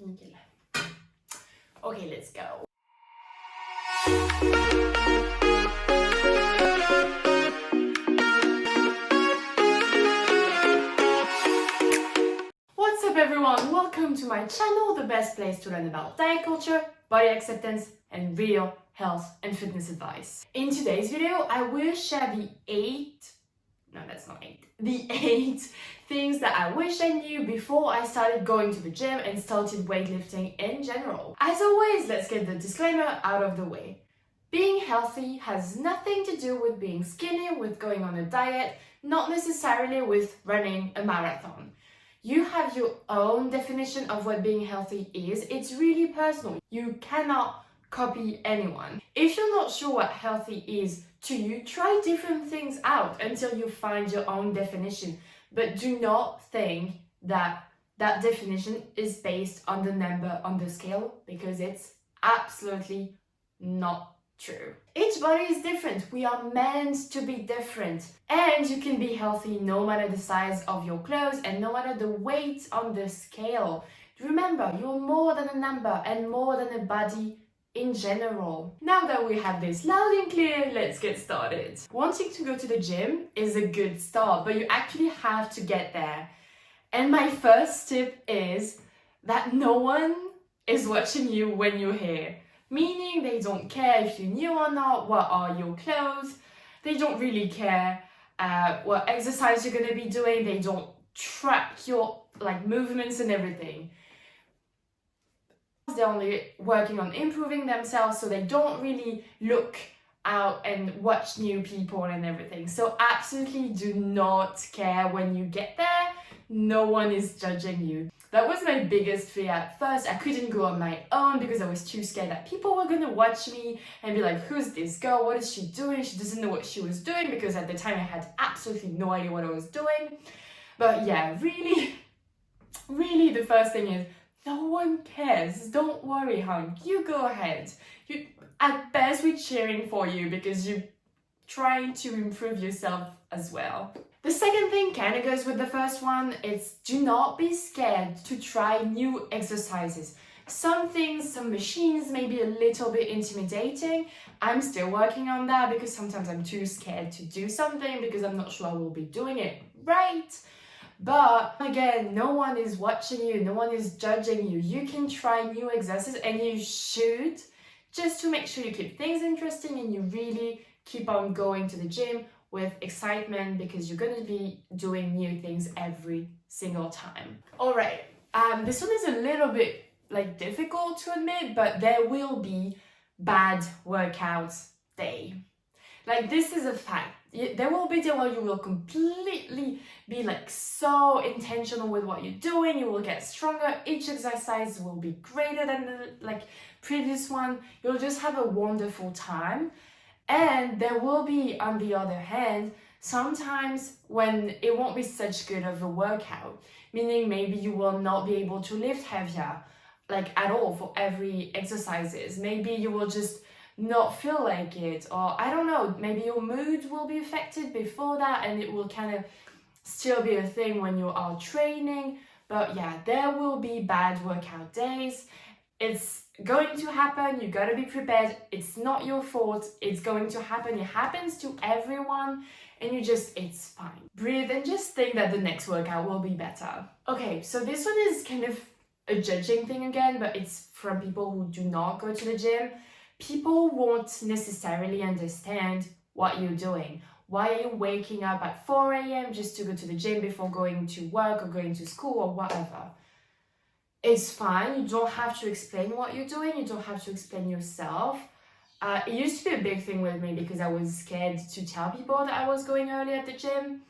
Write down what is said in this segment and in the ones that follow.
Nickel. Okay, let's go. What's up everyone? Welcome to my channel, the best place to learn about diet culture, body acceptance, and real health and fitness advice. In today's video, I will share the eight things that I wish I knew before I started going to the gym and started weightlifting in general. As always, let's get the disclaimer out of the way. Being healthy has nothing to do with being skinny, with going on a diet, not necessarily with running a marathon. You have your own definition of what being healthy is. It's really personal. You cannot copy anyone. If you're not sure what healthy is to you, try different things out until you find your own definition. But do not think that that definition is based on the number on the scale, because it's absolutely not true. Each body is different. We are meant to be different. And you can be healthy no matter the size of your clothes and no matter the weight on the scale. Remember, you're more than a number and more than a body in general. Now that we have this loud and clear, let's get started. Wanting to go to the gym is a good start, but you actually have to get there. And my first tip is that no one is watching you when you're here. Meaning they don't care if you're new or not, what are your clothes. They don't really care what exercise you're going to be doing. They don't track your movements and everything. They're only working on improving themselves, so they don't really look out and watch new people and everything. So absolutely do not care when you get there. No one is judging you. That was my biggest fear at first. I couldn't go on my own because I was too scared that people were gonna watch me and be like, who's this girl? What is she doing? She doesn't know what she was doing, because at the time I had absolutely no idea what I was doing. But yeah, really the first thing is, no one cares. Don't worry, hon. You go ahead. At best, we're cheering for you because you're trying to improve yourself as well. The second thing kind of goes with the first one. It's do not be scared to try new exercises. Some things, some machines may be a little bit intimidating. I'm still working on that because sometimes I'm too scared to do something because I'm not sure I will be doing it right. But again, no one is watching you, no one is judging you. You can try new exercises, and you should, just to make sure you keep things interesting and you really keep on going to the gym with excitement, because you're going to be doing new things every single time. All right, this one is a little bit difficult to admit, but there will be bad workouts day. This is a fact. There will be days where you will completely be so intentional with what you're doing. You will get stronger. Each exercise will be greater than the previous one. You'll just have a wonderful time. And there will be, on the other hand, sometimes when it won't be such good of a workout, meaning maybe you will not be able to lift heavier at all for every exercises. Maybe you will just not feel like it, or I don't know, maybe your mood will be affected before that, and it will kind of still be a thing when you are training. But yeah, there will be bad workout days. It's going to happen. You gotta be prepared. It's not your fault. It's going to happen. It happens to everyone, and it's fine. Breathe and just think that the next workout will be better. Okay, so this one is kind of a judging thing again, but it's from people who do not go to the gym. People won't necessarily understand what you're doing. Why are you waking up at 4 a.m. just to go to the gym before going to work or going to school or whatever? It's fine. You don't have to explain what you're doing. You don't have to explain yourself. It used to be a big thing with me because I was scared to tell people that I was going early at the gym,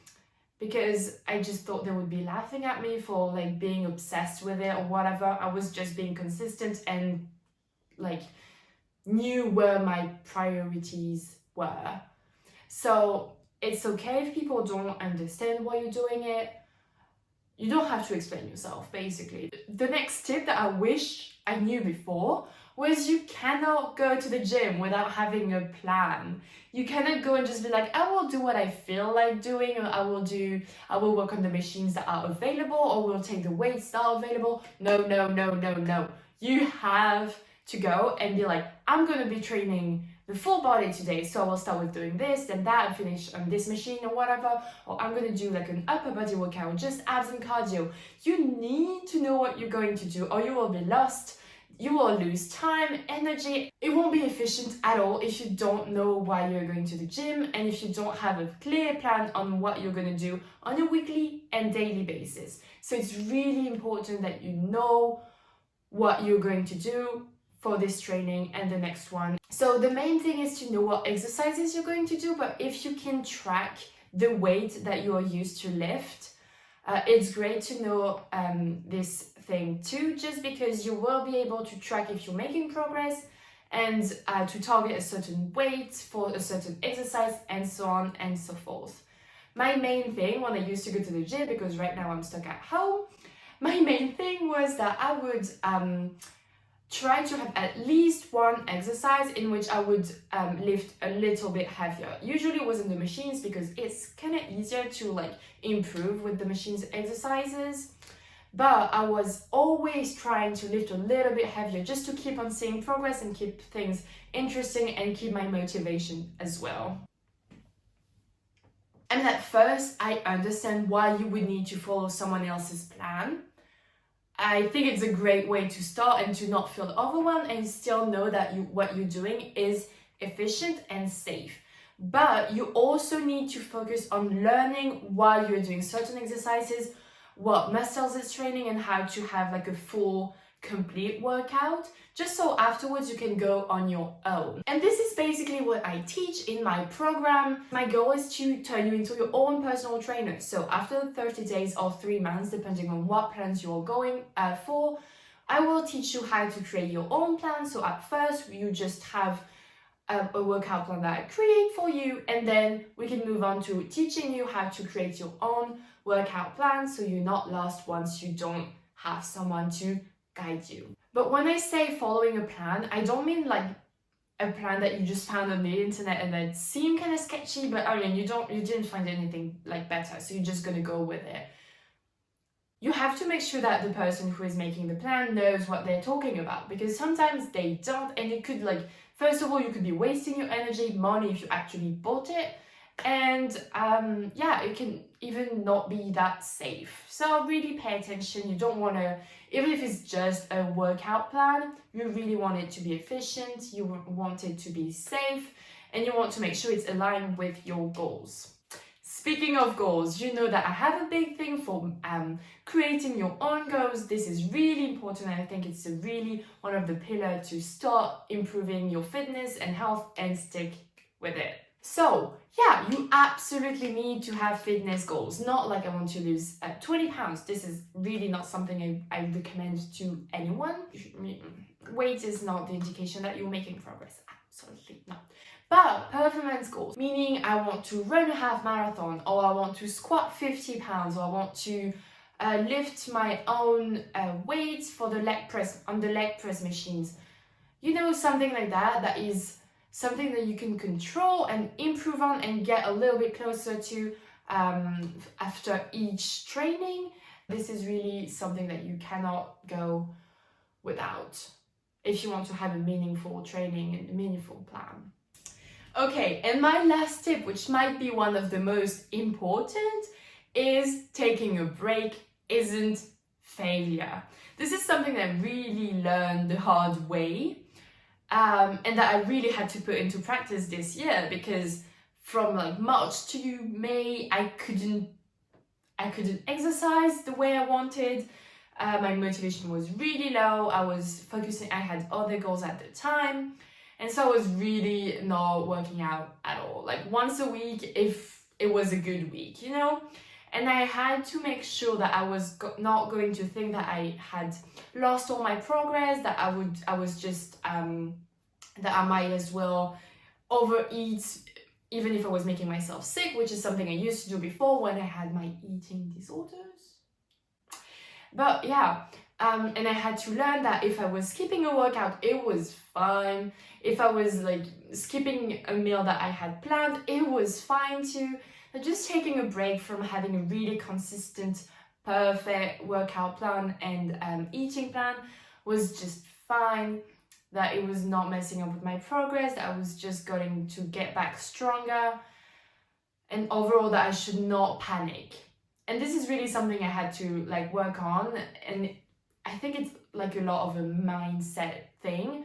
because I just thought they would be laughing at me for being obsessed with it or whatever. I was just being consistent and knew where my priorities were. So it's okay if people don't understand why you're doing it. You don't have to explain yourself, basically. The next tip that I wish I knew before Whereas you cannot go to the gym without having a plan. You cannot go and just be like, I will do what I feel like doing, or I will work on the machines that are available, or we'll take the weights that are available. No, no, no, no, no. You have to go and be like, I'm going to be training the full body today, so I will start with doing this, then that, and finish on this machine or whatever, or I'm going to do like an upper body workout, just abs and cardio. You need to know what you're going to do, or you will be lost. You will lose time, energy. It won't be efficient at all if you don't know why you're going to the gym, and if you don't have a clear plan on what you're going to do on a weekly and daily basis. So it's really important that you know what you're going to do for this training and the next one. So the main thing is to know what exercises you're going to do, but if you can track the weight that you are used to lift, it's great to know this thing too, just because you will be able to track if you're making progress and to target a certain weight for a certain exercise and so on and so forth. My main thing when I used to go to the gym, because right now I'm stuck at home, my main thing was that I would try to have at least one exercise in which I would lift a little bit heavier. Usually it was in the machines because it's kind of easier to like improve with the machines exercises. But I was always trying to lift a little bit heavier just to keep on seeing progress and keep things interesting and keep my motivation as well. And at first, I understand why you would need to follow someone else's plan. I think it's a great way to start and to not feel overwhelmed and still know that what you're doing is efficient and safe. But you also need to focus on learning while you're doing certain exercises, what muscles it's training, and how to have like a full complete workout, just so afterwards you can go on your own. And this is basically what I teach in my program. My goal is to turn you into your own personal trainer. So after 30 days or 3 months, depending on what plans you're going for, I will teach you how to create your own plan. So at first you just have a workout plan that I create for you, and then we can move on to teaching you how to create your own workout plan so you're not lost once you don't have someone to guide you. But when I say following a plan, I don't mean like a plan that you just found on the internet and that seemed kind of sketchy, but I mean you didn't find anything like better, so you're just gonna go with it. You have to make sure that the person who is making the plan knows what they're talking about, because sometimes they don't, and it could like, first of all, you could be wasting your energy, money if you actually bought it, and it can even not be that safe. So really pay attention. You don't want to, even if it's just a workout plan, you really want it to be efficient, you want it to be safe, and you want to make sure it's aligned with your goals. Speaking of goals, you know that I have a big thing for creating your own goals. This is really important, and I think it's really one of the pillars to start improving your fitness and health and stick with it. So yeah, you absolutely need to have fitness goals. Not like I want to lose 20 pounds. This is really not something I recommend to anyone. Weight is not the indication that you're making progress. Absolutely not. But performance goals, meaning I want to run a half marathon, or I want to squat 50 pounds, or I want to lift my own weights for the leg press on the leg press machines. You know, something like that, that is something that you can control and improve on and get a little bit closer to after each training. This is really something that you cannot go without if you want to have a meaningful training and a meaningful plan. Okay, and my last tip, which might be one of the most important, is taking a break isn't failure. This is something that I really learned the hard way. And that I really had to put into practice this year, because from like March to May, I couldn't exercise the way I wanted. My motivation was really low. I was focusing, I had other goals at the time. And so I was really not working out at all. Like once a week, if it was a good week, you know? And I had to make sure that I was not going to think that I had lost all my progress, that I was just, that I might as well overeat, even if I was making myself sick, which is something I used to do before when I had my eating disorders. But yeah, And I had to learn that if I was skipping a workout, it was fine. If I was like skipping a meal that I had planned, it was fine too. But just taking a break from having a really consistent, perfect workout plan and eating plan was just fine. That it was not messing up with my progress, that I was just going to get back stronger. And overall, that I should not panic. And this is really something I had to like work on, and I think it's like a lot of a mindset thing.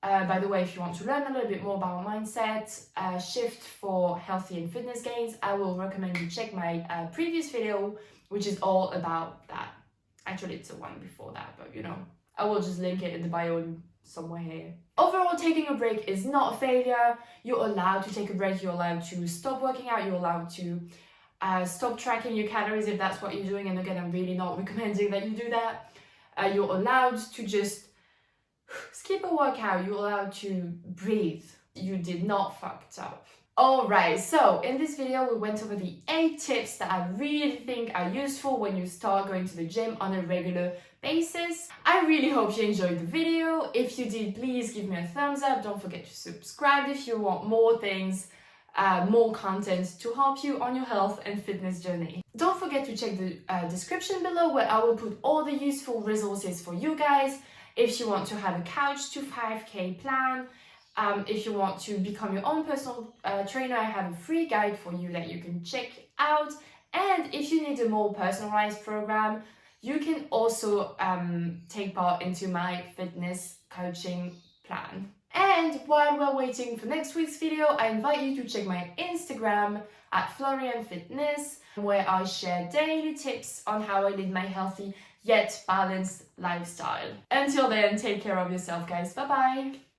By the way, if you want to learn a little bit more about mindset shift for healthy and fitness gains, I will recommend you check my previous video, which is all about that. Actually, it's the one before that, but you know, I will just link it in the bio somewhere here. Overall, taking a break is not a failure. You're allowed to take a break. You're allowed to stop working out. You're allowed to stop tracking your calories if that's what you're doing. And again, I'm really not recommending that you do that. You're allowed to just skip a workout. You're allowed to breathe. You did not fuck up. Alright, so in this video we went over the 8 tips that I really think are useful when you start going to the gym on a regular basis. I really hope you enjoyed the video. If you did, please give me a thumbs up. Don't forget to subscribe if you want more things, more content to help you on your health and fitness journey. Don't forget to check the description below, where I will put all the useful resources for you guys. If you want to have a couch to 5K plan, if you want to become your own personal trainer, I have a free guide for you that you can check out. And if you need a more personalized program, you can also take part into my fitness coaching plan. And while we're waiting for next week's video, I invite you to check my Instagram at Florian Fitness, where I share daily tips on how I lead my healthy yet balanced lifestyle. Until then, take care of yourself, guys. Bye bye.